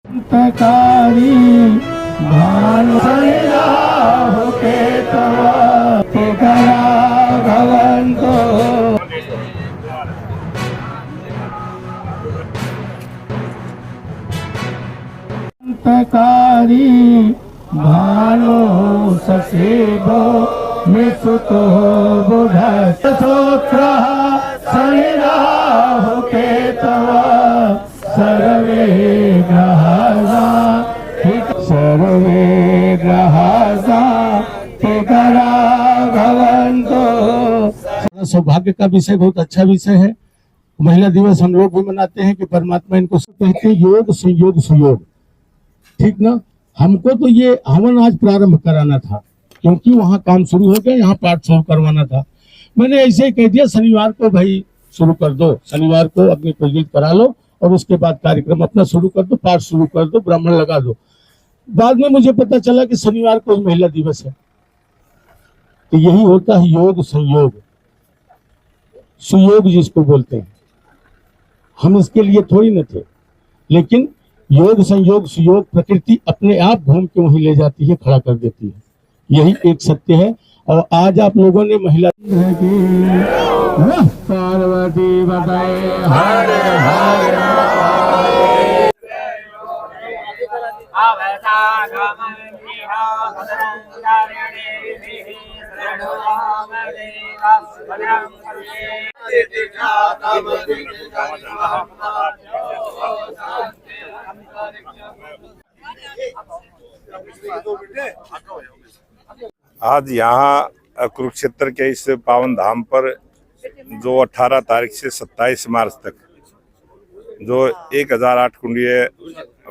अंतकारी भानु राहु के तव भगवंतो अंतकारी भानु ससेवो निसुतो बुध सूत्र राहु के तव सर्वे ग्रहासा सौभाग्य का विषय, बहुत अच्छा विषय है। महिला दिवस हम लोग भी मनाते हैं कि परमात्मा इनको कहते हैं योग संयोग सुयोग, ठीक ना। हमको तो ये हवन आज प्रारंभ कराना था क्योंकि वहाँ काम शुरू हो गया, यहाँ पाठ शुरू करवाना था। मैंने ऐसे ही कह दिया शनिवार को भाई शुरू कर दो, शनिवार को अपनी प्रज्वलित करा लो और उसके बाद कार्यक्रम अपना शुरू कर दो, पाठ शुरू कर दो, ब्राह्मण लगा दो। बाद में मुझे पता चला कि शनिवार को महिला दिवस है। तो यही होता है योग संयोग सुयोग जिसको बोलते हैं। हम इसके लिए थोड़ी न थे, लेकिन योग संयोग सुयोग प्रकृति अपने आप घूम के वहीं ले जाती है, खड़ा कर देती है। यही एक सत्य है। और आज आप लोगों ने महिला पार्वती बताए हर हर आज यहाँ कुरुक्षेत्र के इस पावन धाम पर जो 18 तारीख से 27 मार्च तक जो 1008 कुंडीय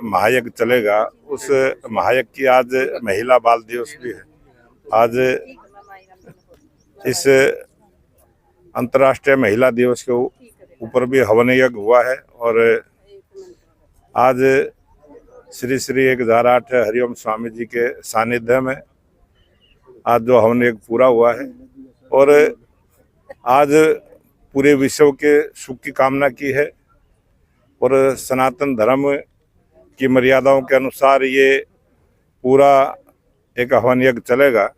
महायज्ञ चलेगा, उस महायज्ञ की आज महिला बाल दिवस भी है। आज इस अंतर्राष्ट्रीय महिला दिवस के ऊपर भी हवन यज्ञ हुआ है। और आज श्री श्री 1008 हरिओम स्वामी जी के सानिध्य में आज जो हवन यज्ञ पूरा हुआ है। और आज पूरे विश्व के सुख की कामना की है और सनातन धर्म की मर्यादाओं के अनुसार ये पूरा एक हवन यज्ञ चलेगा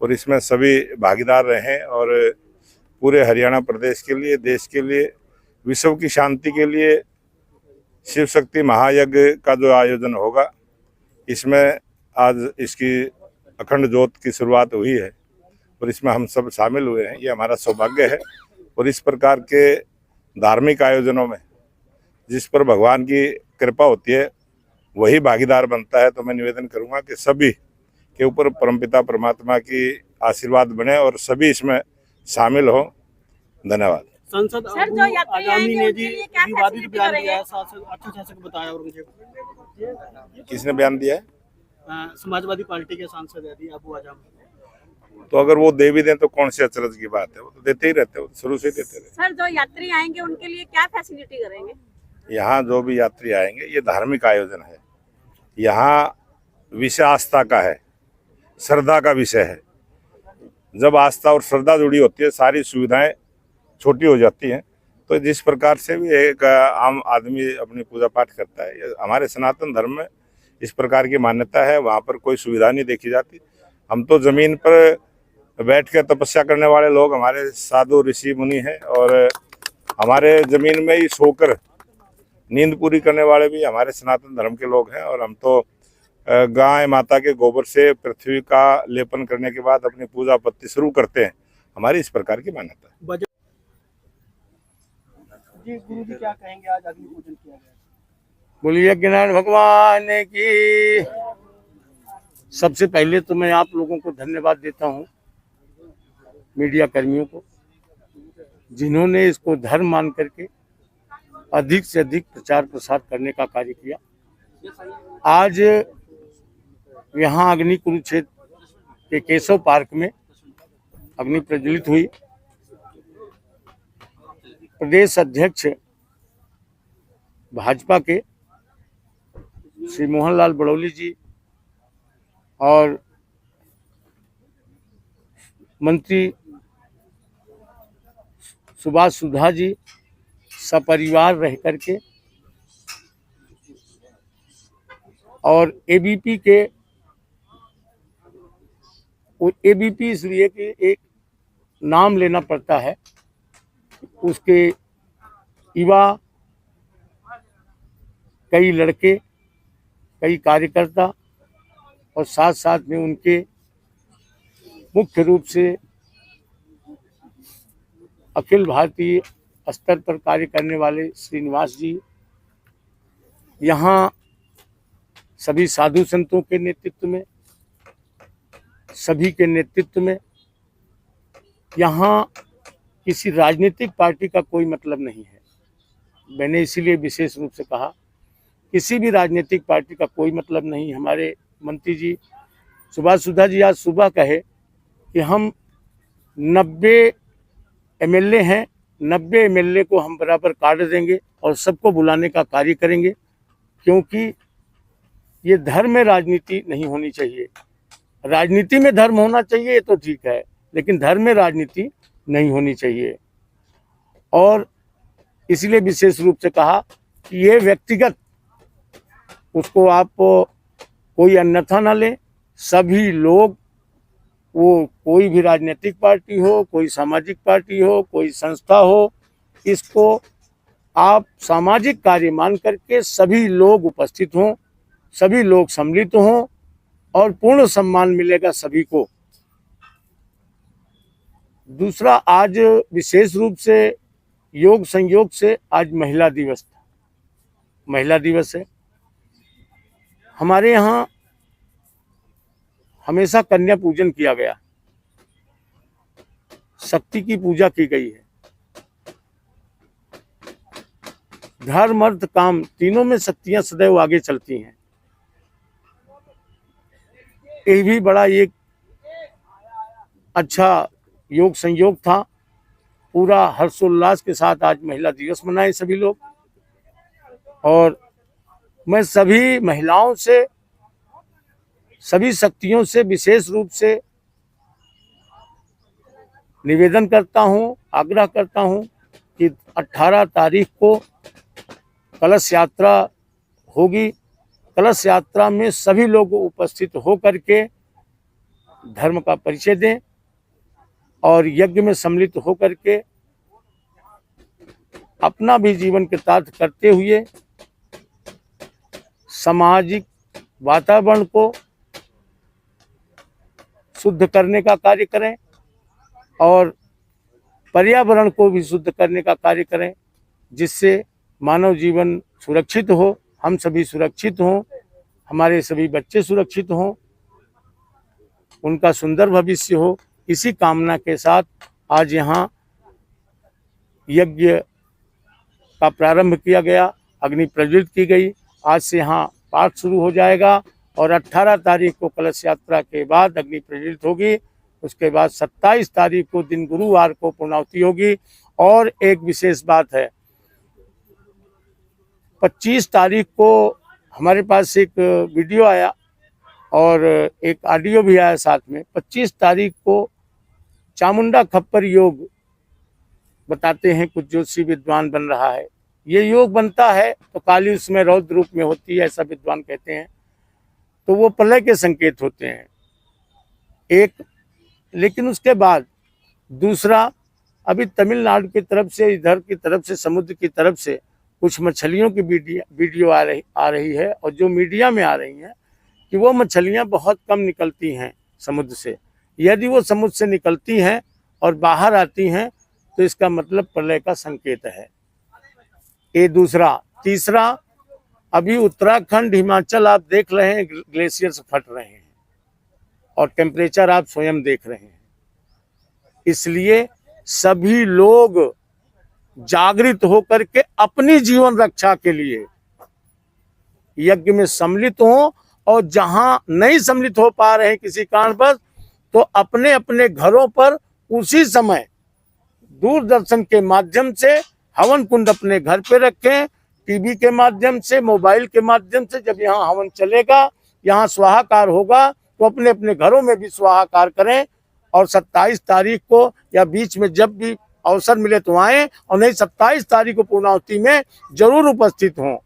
और इसमें सभी भागीदार रहें और पूरे हरियाणा प्रदेश के लिए, देश के लिए, विश्व की शांति के लिए शिव शक्ति महायज्ञ का जो आयोजन होगा, इसमें आज इसकी अखंड ज्योत की शुरुआत हुई है और इसमें हम सब शामिल हुए हैं। ये हमारा सौभाग्य है। और इस प्रकार के धार्मिक आयोजनों में जिस पर भगवान की कृपा होती है वही भागीदार बनता है। तो मैं निवेदन करूंगा कि सभी के ऊपर परमपिता परमात्मा की आशीर्वाद बने और सभी इसमें शामिल हो। धन्यवाद। संसद आगामी ने जी विवादित बयान दिया है, अच्छा शासक बताया। और मुझे किसने बयान दिया है? समाजवादी पार्टी के सांसद है अबू आजम। तो अगर वो दे भी दें तो कौन सी अचरज की बात है, वो तो देते ही रहते हैं, शुरू से ही देते रहते। सर, जो यात्री आएंगे उनके लिए क्या फैसिलिटी करेंगे? यहाँ जो भी यात्री आएंगे, ये धार्मिक आयोजन है, यहाँ विषय आस्था का है, श्रद्धा का विषय है। जब आस्था और श्रद्धा जुड़ी होती है, सारी सुविधाएं छोटी हो जाती हैं। तो जिस प्रकार से भी एक आम आदमी अपनी पूजा पाठ करता है, हमारे सनातन धर्म में इस प्रकार की मान्यता है। वहाँ पर कोई सुविधा नहीं देखी जाती। हम तो जमीन पर बैठ के तपस्या करने वाले लोग, हमारे साधु ऋषि मुनि हैं और हमारे जमीन में ही सोकर नींद पूरी करने वाले भी हमारे सनातन धर्म के लोग हैं। और हम तो गाय माता के गोबर से पृथ्वी का लेपन करने के बाद अपनी पूजा पत्ति शुरू करते हैं। हमारी इस प्रकार की मान्यता है। जी गुरु जी क्या कहेंगे? आज अग्नि पूजन किया गया। बोलिए यज्ञनारायण भगवान की। सबसे पहले तो मैं आप लोगों को धन्यवाद देता हूँ, मीडिया कर्मियों को, जिन्होंने इसको धर्म मान करके अधिक से अधिक प्रचार प्रसार करने का कार्य किया। आज यहाँ अग्नि कुरुक्षेत्र के केशव पार्क में अग्नि प्रज्वलित हुई। प्रदेश अध्यक्ष भाजपा के श्री मोहनलाल बड़ौली जी और मंत्री सुभाष सुधा जी सपरिवार रह करके और एबीपी इसलिए कि एक नाम लेना पड़ता है, उसके युवा, कई लड़के, कई कार्यकर्ता और साथ साथ में उनके मुख्य रूप से अखिल भारतीय स्तर पर कार्य करने वाले श्रीनिवास जी, यहाँ सभी साधु संतों के नेतृत्व में, सभी के नेतृत्व में, यहाँ किसी राजनीतिक पार्टी का कोई मतलब नहीं है। मैंने इसीलिए विशेष रूप से कहा, किसी भी राजनीतिक पार्टी का कोई मतलब नहीं। हमारे मंत्री जी सुभाष सुधा जी आज सुबह कहे कि हम 90 एमएलए हैं, 90 एमएलए को हम बराबर काट देंगे और सबको बुलाने का कार्य करेंगे, क्योंकि ये धर्म में राजनीति नहीं होनी चाहिए। राजनीति में धर्म होना चाहिए, ये तो ठीक है, लेकिन धर्म में राजनीति नहीं होनी चाहिए। और इसलिए विशेष रूप से कहा कि ये व्यक्तिगत, उसको आप कोई अन्यथा ना ले। सभी लोग, वो कोई भी राजनीतिक पार्टी हो, कोई सामाजिक पार्टी हो, कोई संस्था हो, इसको आप सामाजिक कार्य मान करके सभी लोग उपस्थित हों, सभी लोग सम्मिलित हों और पूर्ण सम्मान मिलेगा सभी को। दूसरा, आज विशेष रूप से योग संयोग से आज महिला दिवस था, महिला दिवस है। हमारे यहाँ हमेशा कन्या पूजन किया गया, शक्ति की पूजा की गई है। धर्म अर्थ काम तीनों में शक्तियां सदैव आगे चलती हैं। ये भी बड़ा एक अच्छा योग संयोग था। पूरा हर्षोल्लास के साथ आज महिला दिवस मनाए सभी लोग। और मैं सभी महिलाओं से, सभी शक्तियों से विशेष रूप से निवेदन करता हूं, आग्रह करता हूं कि 18 तारीख को कलश यात्रा होगी। कलश यात्रा में सभी लोग उपस्थित हो करके धर्म का परिचय दें और यज्ञ में सम्मिलित हो करके अपना भी जीवन कृतार्थ करते हुए सामाजिक वातावरण को शुद्ध करने का कार्य करें और पर्यावरण को भी शुद्ध करने का कार्य करें, जिससे मानव जीवन सुरक्षित हो, हम सभी सुरक्षित हों, हमारे सभी बच्चे सुरक्षित हों, उनका सुंदर भविष्य हो। इसी कामना के साथ आज यहाँ यज्ञ का प्रारंभ किया गया, अग्नि प्रज्वलित की गई। आज से यहाँ पाठ शुरू हो जाएगा और 18 तारीख को कलश यात्रा के बाद अग्नि प्रज्वलित होगी। उसके बाद 27 तारीख को दिन गुरुवार को पूर्णाहुति होगी। और एक विशेष बात है, 25 तारीख को हमारे पास एक वीडियो आया और एक ऑडियो भी आया साथ में। 25 तारीख को चामुंडा खप्पर योग बताते हैं, कुछ ज्योतिषी विद्वान बन रहा है। ये योग बनता है तो काली उसमें रौद्र रूप में होती है, ऐसा विद्वान कहते हैं। तो वो प्रलय के संकेत होते हैं एक। लेकिन उसके बाद दूसरा, अभी तमिलनाडु की तरफ से, इधर की तरफ से, समुद्र की तरफ से कुछ मछलियों की वीडियो आ रही है और जो मीडिया में आ रही हैं कि वो मछलियां बहुत कम निकलती हैं समुद्र से। यदि वो समुद्र से निकलती हैं और बाहर आती हैं तो इसका मतलब प्रलय का संकेत है। ये दूसरा। तीसरा, अभी उत्तराखंड, हिमाचल आप देख रहे हैं ग्लेशियर्स फट रहे हैं और टेम्परेचर आप स्वयं देख रहे हैं। इसलिए सभी लोग जागृत होकर के अपनी जीवन रक्षा के लिए यज्ञ में सम्मिलित हों और जहां नहीं सम्मिलित हो पा रहे हैं किसी कारणवश, तो अपने अपने घरों पर उसी समय दूरदर्शन के माध्यम से हवन कुंड अपने घर पे रखें, टीवी के माध्यम से, मोबाइल के माध्यम से। जब यहाँ हवन चलेगा, यहाँ स्वाहाकार होगा, तो अपने अपने घरों में भी स्वाहाकार करें। और 27 तारीख को या बीच में जब भी अवसर मिले तो आए, और नहीं 27 तारीख को पूर्णाहुति में जरूर उपस्थित हों।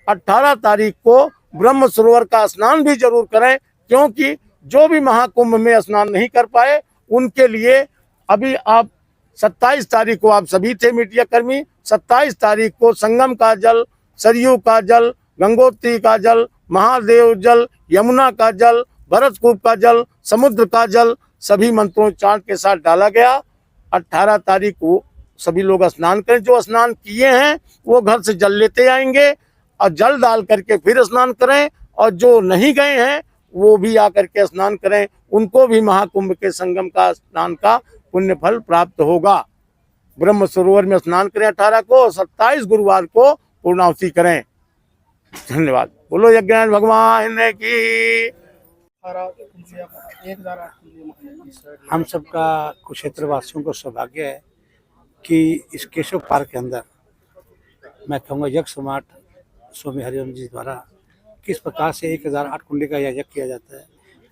18 तारीख को ब्रह्म सरोवर का स्नान भी जरूर करें, क्योंकि जो भी महाकुंभ में स्नान नहीं कर पाए उनके लिए अभी आप 27 तारीख को आप सभी थे मीडिया कर्मी, 27 तारीख को संगम का जल, सरयू का जल, गंगोत्री का जल, महादेव जल, यमुना का जल, भरतकूप का जल, समुद्र का जल सभी मंत्रोच्चारण के साथ डाला गया। 18 तारीख को सभी लोग स्नान करें। जो स्नान किए हैं वो घर से जल लेते आएंगे और जल डाल करके फिर स्नान करें, और जो नहीं गए हैं वो भी आकर के स्नान करें, उनको भी महाकुंभ के संगम का स्नान का पुण्य फल प्राप्त होगा। ब्रह्म सरोवर में स्नान करें 18 को, और 27 गुरुवार को पूर्णाहुति करें। धन्यवाद। बोलो यज्ञनाथ भगवान की। हम सबका कुरुक्षेत्र वासियों को सौभाग्य है कि इस केशव पार्क के अंदर मैं कहूँगा यज्ञ सम्राट स्वामी हरिओम जी द्वारा किस प्रकार से 1008 कुंडी का यज्ञ किया जाता है,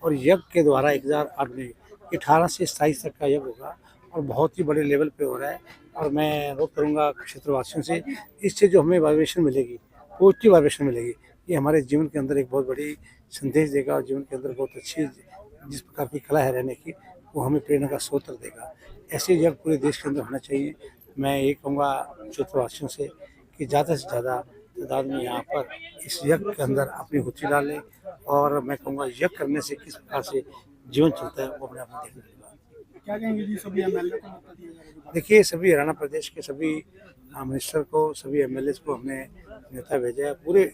और यज्ञ के द्वारा 1008 कुंडी 18 से 27 तक का यज्ञ होगा और बहुत ही बड़े लेवल पे हो रहा है। और मैं अनुरोध करूँगा क्षेत्रवासियों से, इससे जो हमें वाइब्रेशन मिलेगी, पॉजिटिव वाइब्रेशन मिलेगी, ये हमारे जीवन के अंदर एक बहुत बड़ी संदेश देगा और जीवन के अंदर बहुत अच्छी जिस प्रकार की कला है रहने की, वो हमें प्रेरणा का स्रोत देगा। ऐसे यज्ञ पूरे देश के अंदर होना चाहिए। मैं ये कहूँगा क्षेत्रवासियों से कि ज़्यादा से ज़्यादा तादाद में यहाँ पर इस यज्ञ के अंदर अपनी रुचि डालें, और मैं कहूँगा यज्ञ करने से किस प्रकार से जीवन चलता है वो अपने आप में देखने की बात। क्या कहेंगे जी, सभी एमएलए को मौका दिया जाएगा? देखिए, सभी हरियाणा प्रदेश के सभी मिनिस्टर को, सभी एमएलए को हमने न्योता भेजा है। पूरे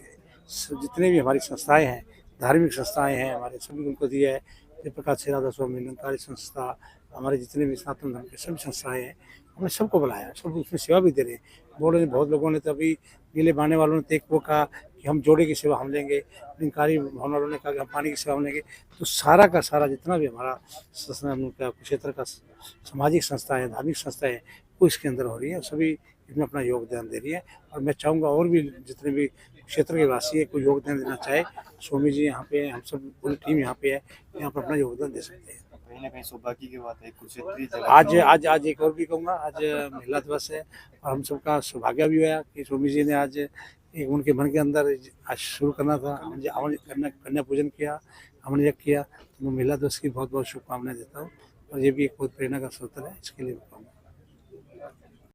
जितने भी हमारी संस्थाएं हैं, धार्मिक संस्थाएं हैं हमारे, सभी उनको दिया है। जयप्रकाश श्रीराधा स्वामी निरंकारी संस्था, हमारे जितने भी सनातन धर्म के सभी संस्थाएं हैं, हमने सबको बुलाया, सब उसमें सेवा भी दे रहे हैं। बोले बहुत लोगों ने तो अभी नीले बाने वालों ने तो एक वो कहा कि हम जोड़े की सेवा हम लेंगे, निरंकारी भवन वालों ने कहा कि हम पानी की सेवा हम लेंगे। तो सारा का सारा जितना भी हमारा क्षेत्र का सामाजिक संस्थाएं, धार्मिक संस्थाएं, वो इसके अंदर हो रही है, सभी इसमें अपना योगदान दे रही है। और मैं चाहूँगा और भी जितने भी क्षेत्र के वासी है कोई योगदान देना चाहे, स्वामी जी यहाँ पे हैं, हम सब पूरी टीम यहाँ पे है, यहाँ पर अपना योगदान दे सकते हैं। कहीं ना कहीं सौभाग्य की बात है कुरुक्षेत्री जगह। आज एक और भी कहूँगा, आज महिला दिवस है और हम सबका सौभाग्य भी हुआ कि स्वामी जी ने आज एक उनके मन के अंदर आज शुरू करना था, कन्या पूजन किया, हमने यज्ञ किया। तो मैं महिला दिवस की बहुत बहुत शुभकामनाएं देता हूँ, और ये भी एक बहुत प्रेरणा का स्रोत है, इसके लिए मैं कहूँगा।